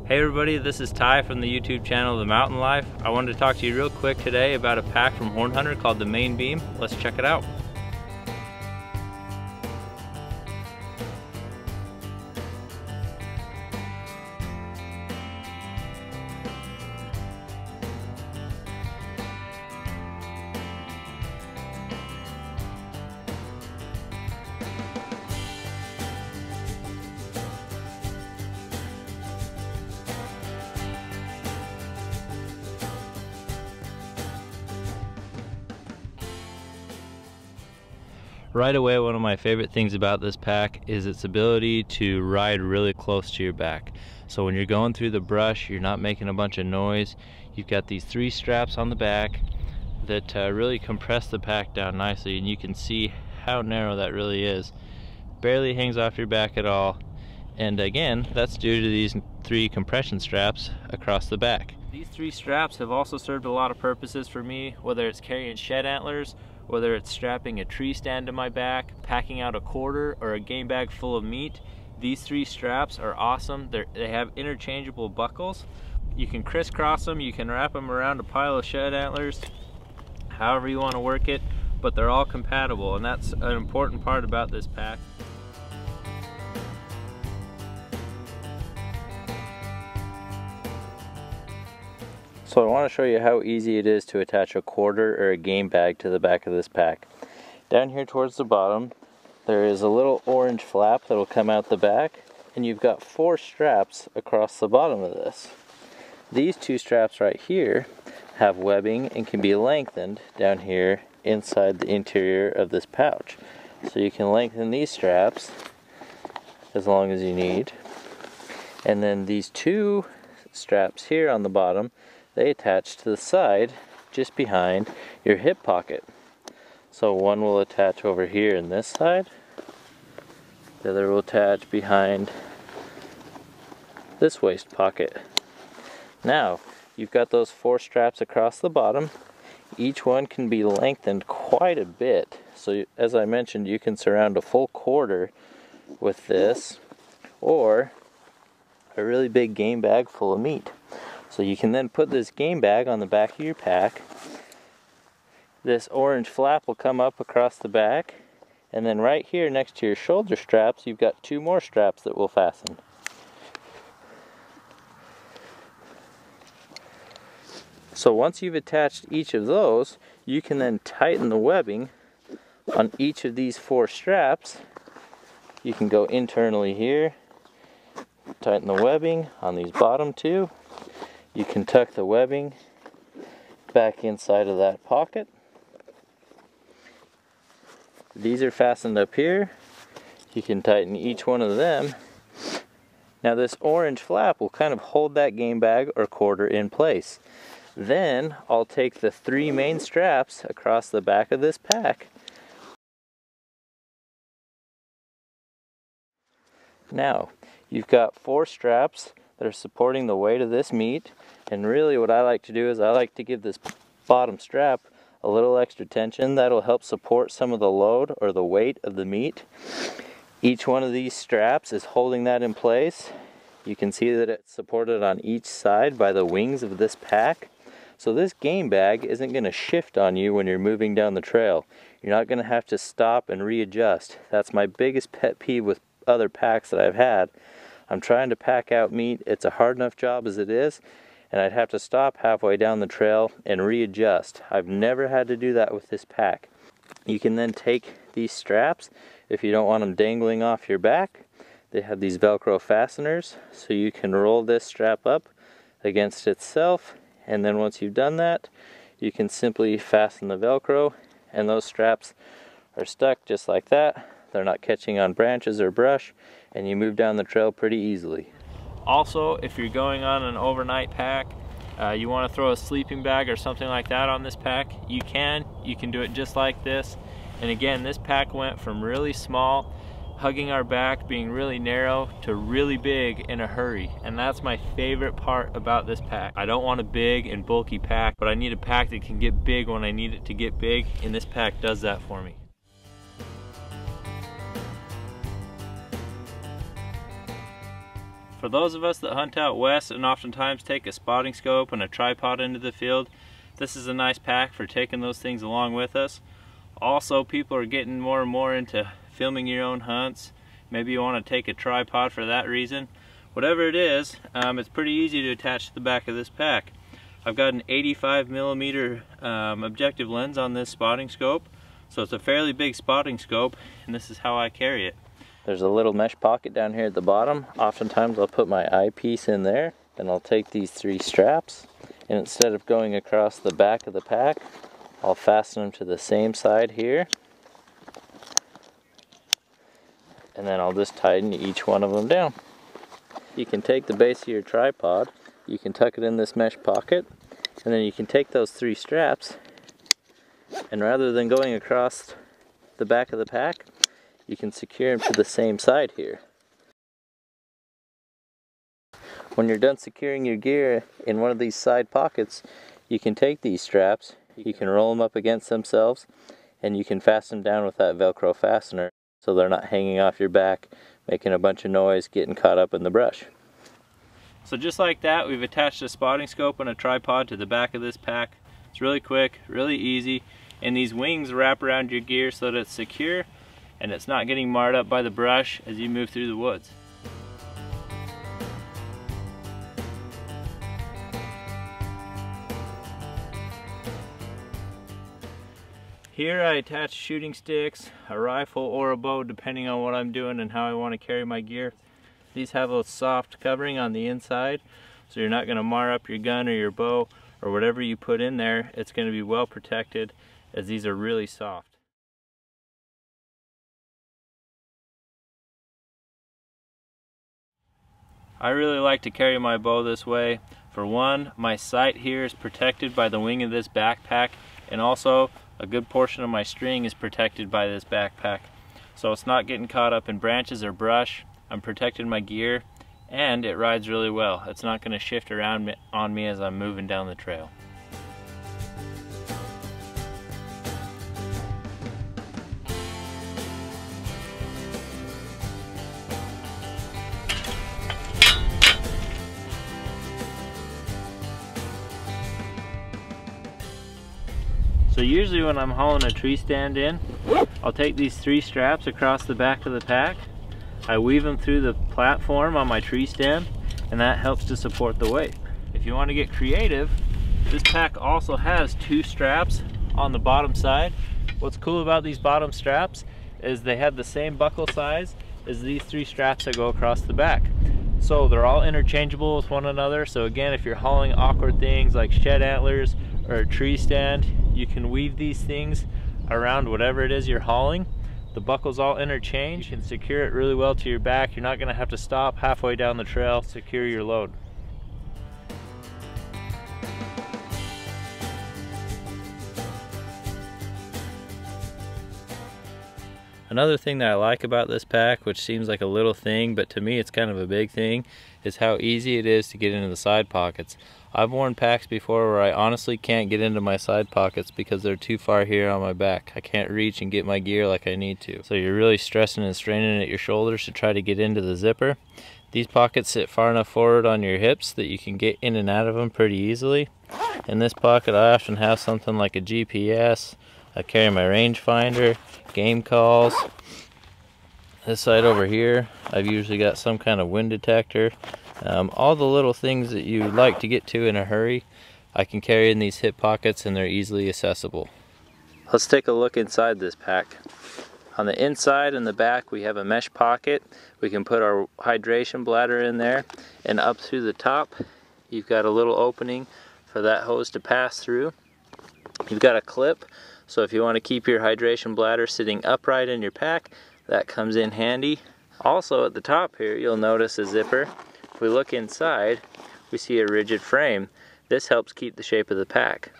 Hey everybody, this is Ty from the YouTube channel The Mountain Life. I wanted to talk to you real quick today about a pack from Horn Hunter called the Main Beam. Let's check it out. Right away, one of my favorite things about this pack is its ability to ride really close to your back. So when you're going through the brush, you're not making a bunch of noise. You've got these 3 straps on the back that really compress the pack down nicely, and you can see how narrow that really is. Barely hangs off your back at all. And again, that's due to these 3 compression straps across the back. These 3 straps have also served a lot of purposes for me, whether it's carrying shed antlers, whether it's strapping a tree stand to my back, packing out a quarter, or a game bag full of meat. These 3 straps are awesome. They have interchangeable buckles. You can crisscross them, you can wrap them around a pile of shed antlers, however you want to work it, but they're all compatible, and that's an important part about this pack. So I want to show you how easy it is to attach a quarter or a game bag to the back of this pack. Down here towards the bottom, there is a little orange flap that will come out the back, and you've got 4 straps across the bottom of this. These 2 straps right here have webbing and can be lengthened down here inside the interior of this pouch. So you can lengthen these straps as long as you need. And then these 2 straps here on the bottom, they attach to the side just behind your hip pocket. So one will attach over here in this side, the other will attach behind this waist pocket. Now you've got those 4 straps across the bottom. Each one can be lengthened quite a bit. So as I mentioned, you can surround a full quarter with this, or a really big game bag full of meat. So you can then put this game bag on the back of your pack. This orange flap will come up across the back, and then right here next to your shoulder straps, you've got 2 more straps that will fasten. So once you've attached each of those, you can then tighten the webbing on each of these 4 straps. You can go internally here, tighten the webbing on these bottom 2. You can tuck the webbing back inside of that pocket. These are fastened up here. You can tighten each one of them. Now this orange flap will kind of hold that game bag or quarter in place. Then I'll take the 3 main straps across the back of this pack. Now you've got 4 straps that are supporting the weight of this meat, and really what I like to do is I like to give this bottom strap a little extra tension. That'll help support some of the load or the weight of the meat. Each one of these straps is holding that in place. You can see that it's supported on each side by the wings of this pack. So this game bag isn't going to shift on you when you're moving down the trail. You're not going to have to stop and readjust. That's my biggest pet peeve with other packs that I've had. I'm trying to pack out meat. It's a hard enough job as it is, and I'd have to stop halfway down the trail and readjust. I've never had to do that with this pack. You can then take these straps, if you don't want them dangling off your back, they have these Velcro fasteners, so you can roll this strap up against itself, and then once you've done that, you can simply fasten the Velcro, and those straps are stuck just like that. They're not catching on branches or brush, and you move down the trail pretty easily. Also, if you're going on an overnight pack, you want to throw a sleeping bag or something like that on this pack, you can do it just like this. And again, this pack went from really small, hugging our back, being really narrow, to really big in a hurry. And that's my favorite part about this pack. I don't want a big and bulky pack, but I need a pack that can get big when I need it to get big, and this pack does that for me. For those of us that hunt out west and oftentimes take a spotting scope and a tripod into the field, this is a nice pack for taking those things along with us. Also, people are getting more and more into filming your own hunts. Maybe you want to take a tripod for that reason. Whatever it is, it's pretty easy to attach to the back of this pack. I've got an 85mm objective lens on this spotting scope, so it's a fairly big spotting scope, and this is how I carry it. There's a little mesh pocket down here at the bottom. Oftentimes I'll put my eyepiece in there, and I'll take these 3 straps, and instead of going across the back of the pack, I'll fasten them to the same side here, and then I'll just tighten each one of them down. You can take the base of your tripod, you can tuck it in this mesh pocket, and then you can take those 3 straps, and rather than going across the back of the pack, you can secure them to the same side here. When you're done securing your gear in one of these side pockets, you can take these straps, you can roll them up against themselves, and you can fasten them down with that Velcro fastener so they're not hanging off your back, making a bunch of noise, getting caught up in the brush. So just like that, we've attached a spotting scope and a tripod to the back of this pack. It's really quick, really easy, and these wings wrap around your gear so that it's secure and it's not getting marred up by the brush as you move through the woods. Here I attach shooting sticks, a rifle, or a bow depending on what I'm doing and how I want to carry my gear. These have a soft covering on the inside, so you're not going to mar up your gun or your bow or whatever you put in there. It's going to be well protected as these are really soft. I really like to carry my bow this way. For one, my sight here is protected by the wing of this backpack, and also a good portion of my string is protected by this backpack. So it's not getting caught up in branches or brush. I'm protecting my gear, and it rides really well. It's not going to shift around on me as I'm moving down the trail. So usually when I'm hauling a tree stand in, I'll take these 3 straps across the back of the pack. I weave them through the platform on my tree stand, and that helps to support the weight. If you want to get creative, this pack also has 2 straps on the bottom side. What's cool about these bottom straps is they have the same buckle size as these 3 straps that go across the back. So they're all interchangeable with one another. So again, if you're hauling awkward things like shed antlers or a tree stand, you can weave these things around whatever it is you're hauling. The buckles all interchange. You can secure it really well to your back. You're not going to have to stop halfway down the trail to secure your load. Another thing that I like about this pack, which seems like a little thing, but to me it's kind of a big thing, is how easy it is to get into the side pockets. I've worn packs before where I honestly can't get into my side pockets because they're too far here on my back. I can't reach and get my gear like I need to. So you're really stressing and straining at your shoulders to try to get into the zipper. These pockets sit far enough forward on your hips that you can get in and out of them pretty easily. In this pocket I often have something like a GPS. I carry my rangefinder, game calls. This side over here, I've usually got some kind of wind detector. All the little things that you like to get to in a hurry, I can carry in these hip pockets, and they're easily accessible. Let's take a look inside this pack. On the inside and the back we have a mesh pocket. We can put our hydration bladder in there, and up through the top you've got a little opening for that hose to pass through. You've got a clip, so if you want to keep your hydration bladder sitting upright in your pack, that comes in handy. Also at the top here you'll notice a zipper. If we look inside, we see a rigid frame. This helps keep the shape of the pack.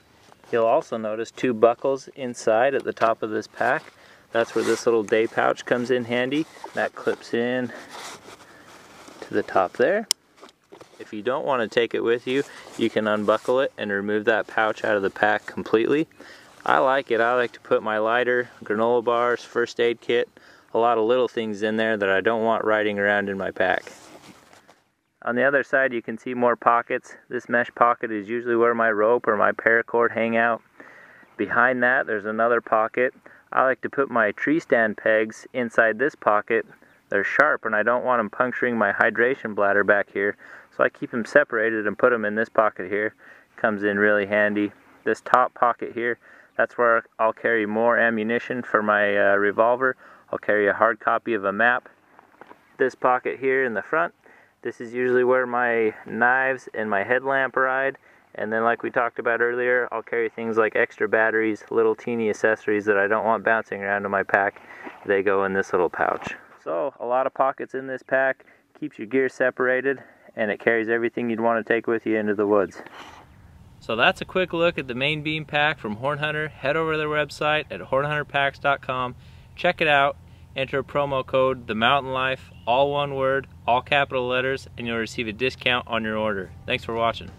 You'll also notice 2 buckles inside at the top of this pack. That's where this little day pouch comes in handy. That clips in to the top there. If you don't want to take it with you, you can unbuckle it and remove that pouch out of the pack completely. I like it. I like to put my lighter, granola bars, first aid kit, a lot of little things in there that I don't want riding around in my pack. On the other side you can see more pockets. This mesh pocket is usually where my rope or my paracord hang out. Behind that there's another pocket. I like to put my tree stand pegs inside this pocket. They're sharp and I don't want them puncturing my hydration bladder back here, so I keep them separated and put them in this pocket here. Comes in really handy. This top pocket here, that's where I'll carry more ammunition for my revolver. I'll carry a hard copy of a map. This pocket here in the front, this is usually where my knives and my headlamp ride. And then like we talked about earlier, I'll carry things like extra batteries, little teeny accessories that I don't want bouncing around in my pack. They go in this little pouch. So a lot of pockets in this pack, keeps your gear separated, and it carries everything you'd want to take with you into the woods. So that's a quick look at the main beam pack from Horn Hunter. Head over to their website at hornhunterpacks.com. Check it out. Enter promo code TheMountainLife, all one word, all capital letters, and you'll receive a discount on your order. Thanks for watching.